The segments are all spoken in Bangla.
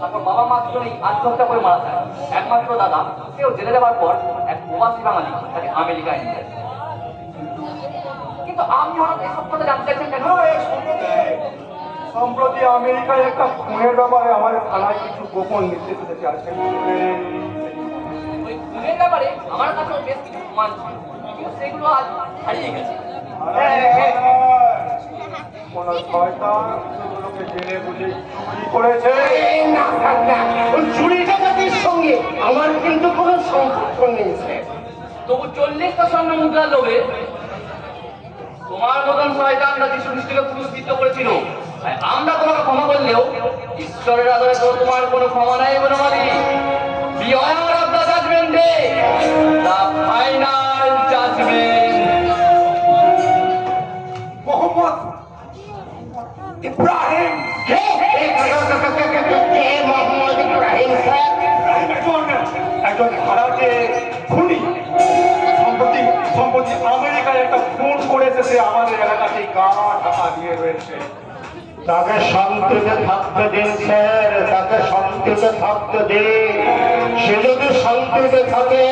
তারপর বাবা মা দুজনেই আত্মহত্যা করে মারা যায়। একমাত্র দাদা সেও জেলে যাওয়ার পর এক প্রবাসী বাঙালি তাকে আমেরিকায় নিয়ে যায়। কিন্তু আমি হঠাৎ এসব কথা জানতে চাইছেন কেন? সম্প্রতি আমেরিকায় একটা খুনের ব্যাপারে আমার থানায় কিছু গোপন নির্দেশ এসেছে। আর ওই খুনের ব্যাপারে আমার কাছেও বেশ কিছু প্রমাণ ছিল, কিন্তু সেগুলো আজ হারিয়ে গেছে। কোন শয়তান সেগুলোকে জেলে বুঝে চুরি করেছে। চুরি ডাকাতির সঙ্গে আমার কিন্তু কোনো সম্পর্ক নেই স্যার। তবু 40টা স্বর্ণ মুদ্রার লোভে তোমার মতন শয়তানরা যিশু খ্রিস্টকে ক্রুশবিদ্ধ করেছিল। তাই আমরা তোমাকে ক্ষমা করলেও ঈশ্বরের আদরে তো তোমার কোনো ক্ষমা নাই বনমালী। Beware of the judgment day, the final judgment. Mohammad Ibrahim Mohammad Ibrahim sir একজন ভাড়াটে খুনি সম্প্রতি আমেরিকায় একটা খুন করেছে। সে আমাদের এলাকাতে গা ঢাকা দিয়ে রয়েছে। তাকে শান্তিতে থাকতে দিন স্যার, তাকে শান্তিতে থাকতে দিন। সে যদি শান্তিতে থাকে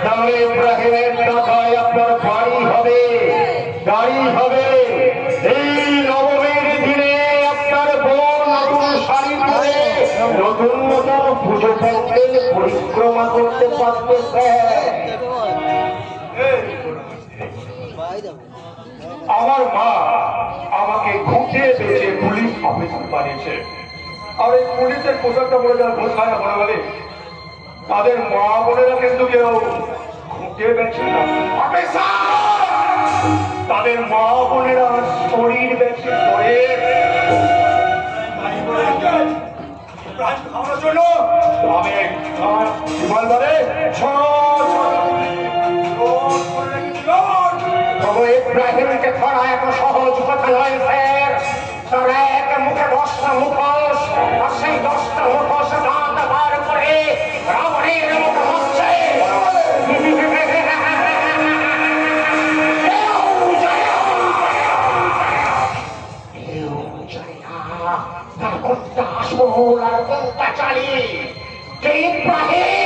তাহলে ইব্রাহিমের টাকায় আপনার বাড়ি হবে, গাড়ি হবে। এই নবমীর দিনে আপনার বোন নতুন শাড়ি পরে নতুন নতুন পুজো প্যান্ডেল পরিক্রমা করতে পারবে স্যার। আমার মা আমাকে ঘুঁটিয়ে বেঁচে পুলিশ অফিসার বানিয়েছে। আর এই পুলিশের পোশাকটা পরে যারা ঘোষায় বলে বলে তাদের মা বোনেরা কিন্তু কেউ ঘুঁটিয়ে বেঁচে না। তাদের মা বোনেরা শরীর বেঁচে পড়ে খাওয়ানোর জন্য আমি বিমানবারে ইব্রাহিমকে ধরা এত সহজ কথা নয় স্যার। তার এক মুখে 10টা মুখোশ, আর সেই 10টা মুখোশ দাঁত বার করে রাবণের মতো হচ্ছে। তার কোনটা আসবো আর কোনটা চালি? ইব্রাহিম